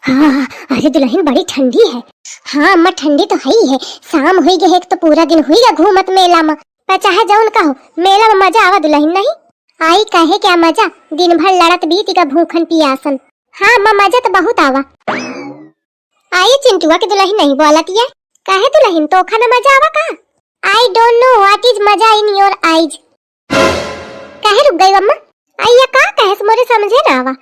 हाँ, अरे दुल्हन बड़ी ठंडी है। हाँ अम्मा ठंडी तो है ही है। शाम हुई गए तो पूरा दिन हुई गा घूमत मेला में। पर चाहे जौन कहो मेला में मजा आवा दुल्हन नहीं आई कहे क्या मजा, दिन भर लड़त बीती का भूखन पियासन। हाँ अम्मा मजा तो बहुत आवा। आई चिंटुआ की दुल्हन नहीं बोलती है कहे दुल्हन तो खाना मजा आवा का। I don't know what is मजा इन योर आईज। कहे रुक गई अम्मा आई का कहे मोरे समझे ना आवा।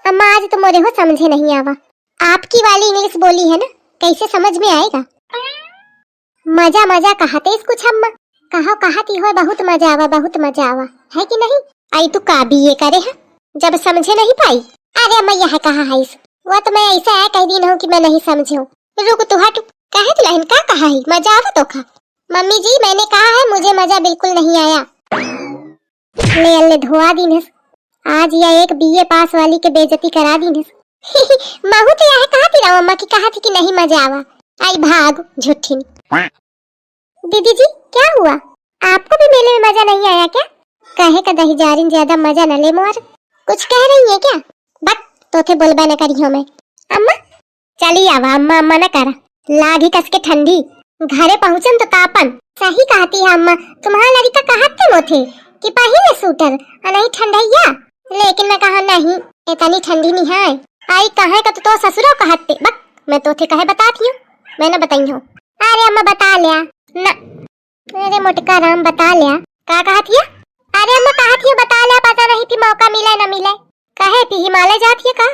अम्मा आज तो मोरे हो समझे नहीं आवा। आपकी वाली इंग्लिश बोली है ना कैसे समझ में आएगा। मजा मजा कहते इसको अम्मा कहो कहती हो बहुत मजा आवा है कि नहीं। आई तू का भी ये करे है जब समझे नहीं पाई। अरे अम्मा यह कहा है इस वो तो मैं ऐसा है कह दिन हूँ कि मैं नहीं समझे हूँ। रुक तू हट कहे दुल्हन का कहा है मजा आवा तो खा। मम्मी जी मैंने कहा है मुझे मजा बिल्कुल नहीं आया। ले अल्ले धोआ दिन आज यह एक बीए पास वाली के बेइज्जती करा दी महू तो यह कहा थी अम्मा की कहा थी कि नहीं मजा आवा। आई भाग झूठी। दीदी जी क्या हुआ आपको भी मेले में मजा नहीं आया क्या। कहे का दही जारिन ज्यादा मजा न ले मोर। कुछ कह रही है क्या बट तो थे बोलबा न करी हो मैं। अम्मा चली आवा अम्मा अम्मा न करा लागी कस के ठंडी घरे पहुंचन तो तापन। सही कहती है अम्मा तुम्हारा लड़का कहते मोथे कि पहले सूटर नहीं ठंडैया लेकिन मैं कहा नहीं इतनी ठंडी नहीं है। आई कहे का तो ससुरो कहते बक मैं तो थे कहे बताती हूँ मैंने बताई हूँ। अरे अम्मा बता लिया ना अरे मोटका राम बता लिया का कहती है। अरे अम्मा कहती है बता लिया पता नहीं थी मौका मिले न मिले। कहे थी हिमालय जाती है का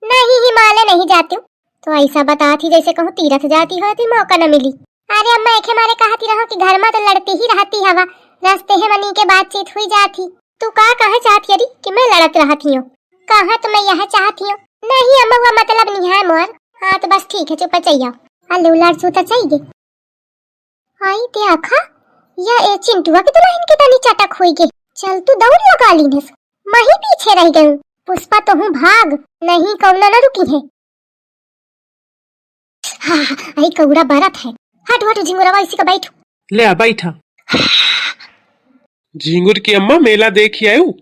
नहीं हिमालय नहीं जाती हूँ तो ऐसा बताती जैसे कहूँ तीरथ जाती हो थी मौका न मिली। अरे अम्मा एक मारे कहती रहो कि घर में तो लड़ती ही रहती हवा रास्ते है मनी के बातचीत हुई जाती। तू का कहे चाहती अरे कि मैं लड़त रहती हूँ कहा तो मैं यह चाहती हूँ। नहीं अम्मा हुआ मतलब नहीं है मोर। हाँ तो बस ठीक है चुप चाहिए अल्लू लड़ सूता चाहिए। आई ते आखा या ए चिंटुआ की दुल्हन के तनी चटक हुई गे। चल तू दौड़ लगा ली नस मैं ही पीछे रह गई। पुष्पा तो हूँ भाग नहीं कौना न रुकी है। हाँ आई कौड़ा बरत है हट हट झिंगुरवा इसी का बैठ ले आ बैठा। झिंगुर की अम्मा मेला देखी आयु।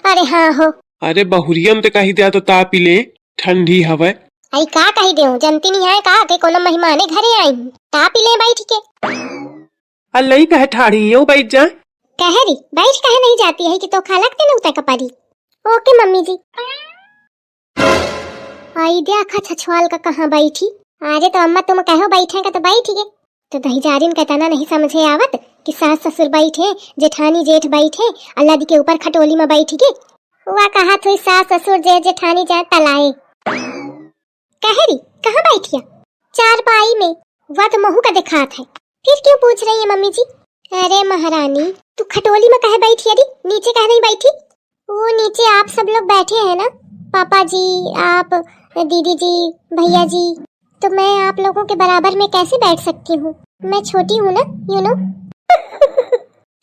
अरे हाँ हो अरे बहुरियन ते कही दिया तो तापी ले ठंडी हवा। आई का कही दे जनती नहीं है का के कोनो मेहमाने घरे आई तापी ले बैठ के। अल्लाई कहे ठाड़ी यो बैठ जा। कहे री बैठ कहे नहीं जाती है कि तो खा लगते न उतर कपारी। ओके मम्मी जी। आई दे आखा छछवाल का कहाँ बैठी। अरे तो अम्मा तुम कहो बैठे का तो बैठ गए तो दही जारिन का तना नहीं समझे आवत कि सास ससुर बैठे जेठानी जेठ बैठे अल्लाह दी के ऊपर खटोली में बैठ गए। हुआ कहा थी सास ससुर जेठ जेठानी जाए तलाए। कहरी कहाँ बैठिया चार पाई में वह तो महू का दिखात है फिर क्यों पूछ रही है मम्मी जी। अरे महारानी तू खटोली में कहे बैठी अरे नीचे कहे नहीं बैठी। वो नीचे आप सब लोग बैठे हैं ना पापा जी आप दीदी जी भैया जी तो मैं आप लोगों के बराबर में कैसे बैठ सकती हूँ मैं छोटी हूँ ना यू नो।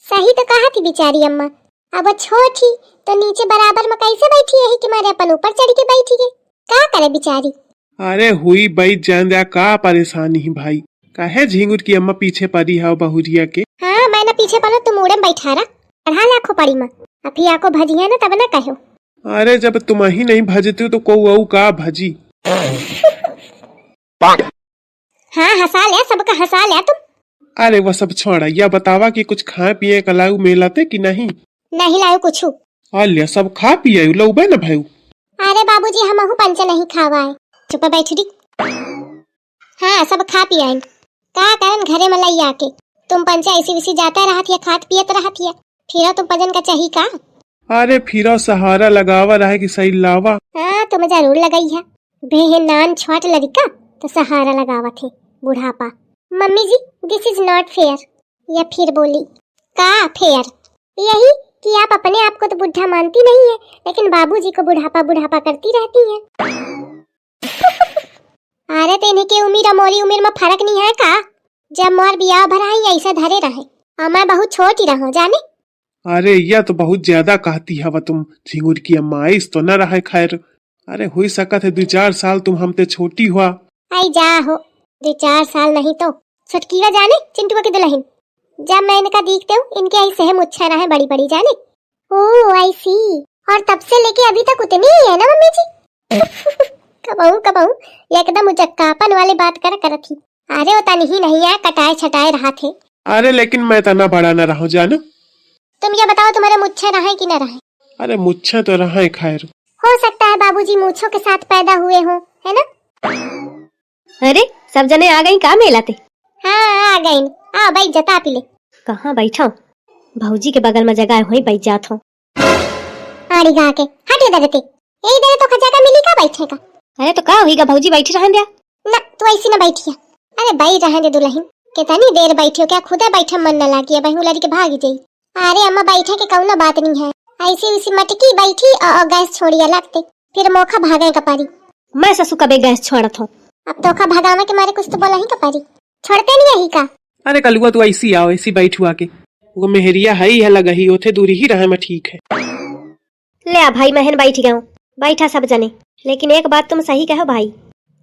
सही तो कहा थी बेचारी अम्मा अब छोटी तो नीचे बराबर में कैसे बैठी है कि मारे अपन ऊपर चढ़ के बैठी है क्या करे बेचारी। अरे हुई बैठ जान दिया का परेशानी ही भाई काहे झिंगुर की अम्मा पीछे पड़ी है बहुरिया के। हाँ मैं ना पीछे पड़ा तुम उड़े में बैठा रहा पढ़ा लाखों पड़ी माँ अभी आको भजी है ना तब ना कहो। अरे जब तुम ही नहीं भजते तो को का भजी। हाँ हंसा लिया सबका हंसा लिया तुम। अरे वो सब छोड़ा या बतावा कि कुछ खाए पिए का लाऊ मेलाते कि नहीं। नहीं लाऊ कुछ अलिया सब खा पिए लौबे न भाई। अरे बाबूजी हम पंच नहीं खावा है चुप बैठ दी। हाँ सब खा पिया का कारण घरे में लाई आके तुम पंचा ऐसी वैसी जाता रहा थी खात पियत रहा थी फिर तुम पजन का चाहिए का। अरे फिर सहारा लगावा रहा कि सही लावा। हाँ तुम जरूर लगाई है बेहन नान छोट लड़का तो सहारा लगावा थे बुढ़ापा। Mummy ji this is not fair या फिर बोली का फेयर यही कि आप अपने आप को तो बुढ़ा मानती नहीं है लेकिन बाबूजी को बुढ़ापा बुढ़ापा करती रहती है। अरे तो इन्हीं की उम्र और मोरी उम्र में फर्क नहीं है का जब मोर बियाह भरा ही ऐसा धरे रहे और मैं बहुत छोटी रहो जाने। अरे यह तो बहुत ज्यादा कहती है तुम झिंगुर की अम्मा इस तो न रहा खैर। अरे हो सकत है 2-4 साल तुम हमते छोटी हुआ। आई जा हो 2-4 साल नहीं तो छुटकीरा जाने चिंटुआ की दुल्हन जब मैं इनका देखते हूँ इनके आई सहम उच्छा रहा है बड़ी बड़ी जाने। ओह आई सी और तब से लेके अभी तक उतनी ही है ना मम्मी जी। कबहू एकदम उजक्कापन वाली बात कर थी। अरे वो तनही नहीं है, कटाए छटाए रहा थे। अरे लेकिन मैं तना बड़ा न रहा जानो। तुम ये बताओ तुम्हारे मुच्छे रहे कि न रहे? अरे मुच्छे तो रहा खैर। हो सकता है बाबूजी मूछों के साथ पैदा हुए हो, है ना? अरे सब जने आ गई का मेला ते? हाँ आ गई। आ भाई जता पी ले। कहाँ बैठा? भौजी के बगल में जगह वहीं बैठ जात हूँ। आड़ी गा के हटे दरते। यही देर तो जगह मिली का बैठेगा? अरे तो का होगा भौजी बैठी रहन दिया। ना तू ऐसी न बैठिया। अरे भाई रहने दे दुल्हन, कितनी देर बैठियो, क्या खुदा बैठा मन न लागी? बहू लड़ी के भाग जाई। अरे अम्मा बैठे के कौनो बात नहीं है, ऐसी उसी मटकी बैठी और गैस छोड़िया लगते, फिर मौका भागे का पारी। मैं ससु कबे गैस छोड़त हूँ। अब तो खा भगावे के मारे कुछ तो बोला ही का पारी, छोड़ते नहीं यही का। अरे कलुआ तू ऐसी आओ, ऐसी बैठू आके। वो मेहरिया है ही है लगही, उथे दूरी ही रहे में ठीक है। ले आ भाई महन बैठ गया हूँ, बैठा सब जने। लेकिन एक बात तुम सही कहो भाई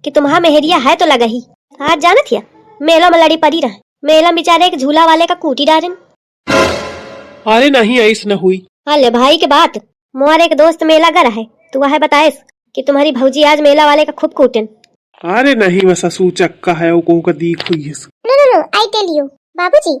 कि तुम्हारा मेहरिया है तो लगही। आज जाना थिया मेला में लड़ी पड़ी रहे, मेला बेचारे एक झूला वाले का कूटी डारन। अरे नहीं ऐस न हुई। अले भाई के बात, मोर एक दोस्त मेला गर है, तू वह बताएस कि तुम्हारी भौजी आज मेला वाले का खूब कूटन। अरे नहीं मैं ससु चक्का है, वो का दीख हुई है। नो आई टेल यू बाबूजी,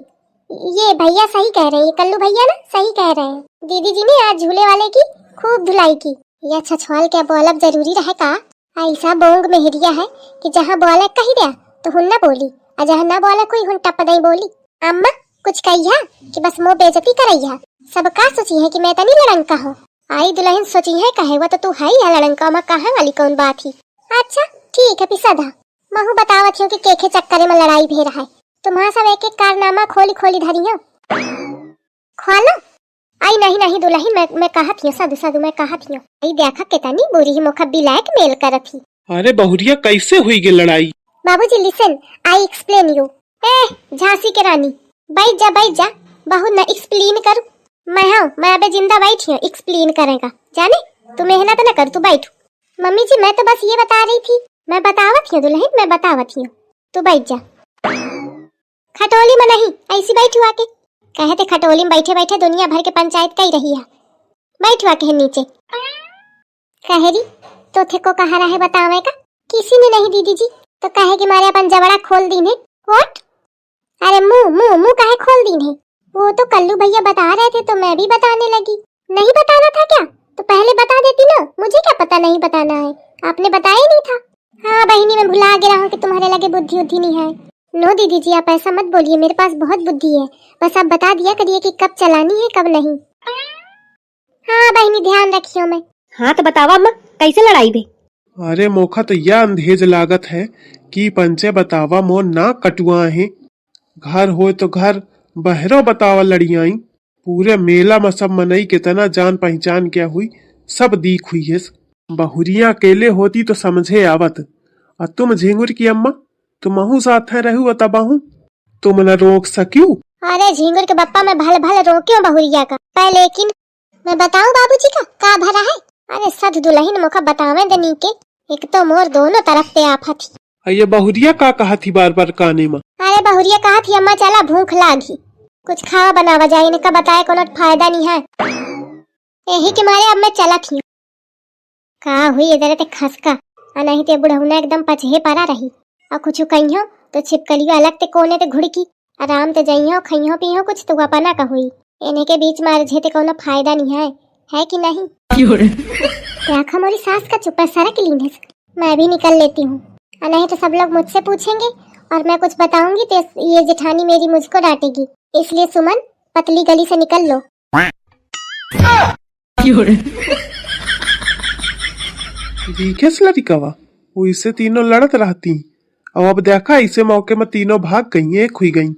ये भैया सही कह रहे हैं, ये कल्लू भैया ना सही कह रहे हैं। दीदी जी ने आज झूले वाले की खूब धुलाई की। यह छछवाल क्या बोलब जरूरी रहे का? ऐसा बोंग मेहरिया है कि जहाँ बोले कही दिया तो हुन न बोली, और जहाँ न बोले कोई हुन टप नहीं बोली। अम्मा कुछ कहिया कि बस मुँह बेइज्जती करैया। सब का सोची है कि मैं तनी लड़ंका हूँ। आई दुल्हन सोची है कहे वो तो तू है या लड़ंका में कहा वाली कौन बात ही। अच्छा ठीक है पिसदा, महू बतावत हूँ कि केखे चक्कर में लड़ाई भी रहा है। तुम्हारा सब एक एक कारनामा खोली खोली धरियो खोलो। आई नहीं दुल्हन, मैं कहत हूँ साधु मैं कहत हूँ। आई देखा कितनी बुरी ही मुखा बिलाक मेल करत ही। अरे बहुरिया कैसे हुई गे लड़ाई? बाबूजी लिसन, आई एक्सप्लेन यू। ए झांसी के रानी बैठ जा, बहुत न एक्सप्लेन करू। मैं अबे जिंदा बैठी हूँ, एक्सप्लेन करेगा जाने। तू मेहनत न कर, तू बैठ। मम्मी जी मैं तो बस ये बता रही थी, मैं बतावत हूँ दुल्हन, मैं बतावत हूँ, तू बैठ जा। खटोली में नहीं, ऐसी बैठू आके। कहते खटोली में बैठे बैठे दुनिया भर के पंचायत कही रही है। बैठू आके नीचे। कहेरी तो थे को कहा रहे बतावे का? किसी ने नहीं दीदी जी, तो कहे कि मारे अपन जबड़ा खोल दीन है। व्हाट? अरे मुंह काहे खोल दीन है? वो तो कल्लू भैया बता रहे थे तो मैं भी बताने लगी। नहीं बताना था क्या? तो पहले बता देती ना, मुझे क्या पता नहीं बताना है, आपने बताया नहीं था। हाँ बहनी मैं भुला गिरा हूँ कि तुम्हारे लगे बुद्धि उद्धि नहीं है। नो दीदी जी आप ऐसा मत बोलिए, मेरे पास बहुत बुद्धि है, बस आप बता दिया करिए कि कब चलानी है कब नहीं। हाँ बहनी ध्यान रखियो मैं। हाँ तो बतावा अम्मा कैसे लड़ाई भई? अरे मोखा तो यह अंधेज लागत है कि पंचे बतावा मोर ना कटुआ है। घर हो तो घर, बहरो बतावा लड़ियाई। पूरे मेला में सब मनई कितना जान पहचान क्या हुई, सब दीख हुई है। बहुरिया अकेले होती तो समझे आवत, और तुम झिंगुर की अम्मा तुमहू साथ रहू तबाहू, तुम न रोक सक्यू। अरे झिंगुर के बप्पा मैं भल रोक्यो बहुरिया का, पर लेकिन मैं बताऊं बाबूजी का भरा है? अरे सद दुल्हन मुखा बतावे दनी के, एक तो मोर दोनों तरफ पे आफत थी। ये बहुरिया का कहा थी बार बार काने में? अरे बहुरिया कहा थी अम्मा चला भूख लागी, कुछ खावा बनावा जाए, इनका बताए कोनो फायदा नहीं है, यही के मारे अब मैं चला थी। का हुई इधर ते खसका, नहीं ते बुढ़ौना एकदम पछे परा रही। और कुछ कहियो तो छिपकलियो अलग ते कोने ते घुड़की, आराम ते जइयो खइयो पियो कुछ तो अपना का हुई। इन्हें के बीच में झे ते कोनो फायदा नहीं है कि नहीं? देखा मोरी सास का चुप्पा सरक लीन है, मैं भी निकल लेती हूँ, नहीं तो सब लोग मुझसे पूछेंगे और मैं कुछ बताऊंगी तो ये जेठानी मेरी मुझको डांटेगी। इसलिए सुमन पतली गली से निकल लो। लड़िकावा वो इससे तीनों लड़त रहती, और अब देखा इसे मौके में तीनों भाग गई, एक हुई गई।